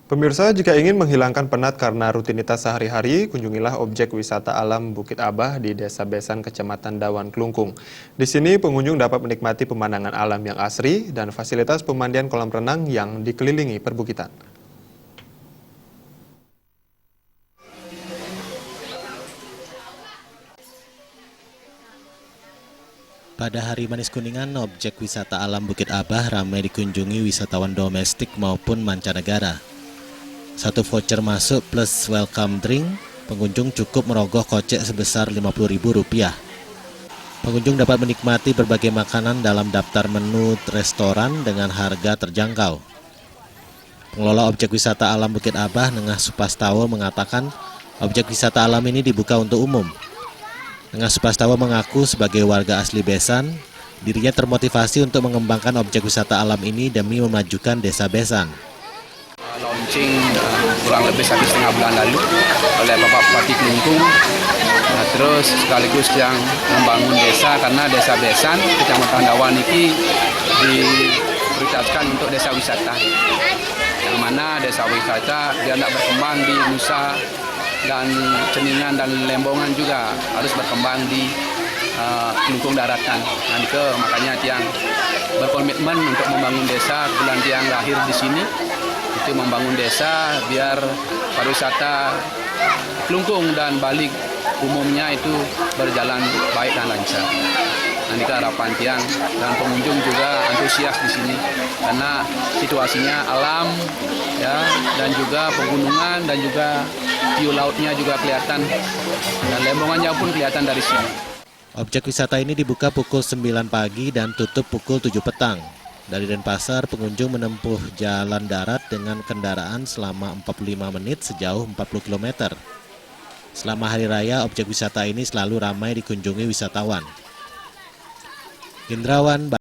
Pemirsa, jika ingin menghilangkan penat karena rutinitas sehari-hari, kunjungilah objek wisata alam Bukit Abah di Desa Besan, Kecamatan Dawan, Klungkung. Di sini pengunjung dapat menikmati pemandangan alam yang asri dan fasilitas pemandian kolam renang yang dikelilingi perbukitan. Pada Hari Manis Kuningan, objek wisata alam Bukit Abah ramai dikunjungi wisatawan domestik maupun mancanegara. Satu voucher masuk plus welcome drink, pengunjung cukup merogoh kocek sebesar Rp50.000. Pengunjung dapat menikmati berbagai makanan dalam daftar menu restoran dengan harga terjangkau. Pengelola objek wisata alam Bukit Abah, Nengah Supastawa, mengatakan objek wisata alam ini dibuka untuk umum. Nengah Supastawa mengaku sebagai warga asli Besan, dirinya termotivasi untuk mengembangkan objek wisata alam ini demi memajukan desa Besan. Launching kurang lebih 1,5 bulan lalu oleh Bapak Bupati Klungkung, terus sekaligus yang membangun desa karena desa Besan, Kecamatan Dawan ini diprioritaskan untuk desa wisata. Yang mana desa wisata dia nak berkembang di Nusa dan Ceningan dan Lembongan juga harus berkembang di Klungkung daratan. Makanya Tiang berkomitmen untuk membangun desa, kebetulan Tiang lahir di sini. Itu membangun desa biar pariwisata Klungkung dan balik umumnya itu berjalan baik dan lancar. Nanti harapan Tiang dan pengunjung juga antusias di sini karena situasinya alam ya, dan juga pegunungan dan juga view lautnya juga kelihatan dan lembongannya pun kelihatan dari sini. Objek wisata ini dibuka pukul 9 pagi dan tutup pukul 7 petang. Dari Denpasar, pengunjung menempuh jalan darat dengan kendaraan selama 45 menit sejauh 40 km. Selama hari raya, objek wisata ini selalu ramai dikunjungi wisatawan. Indrawan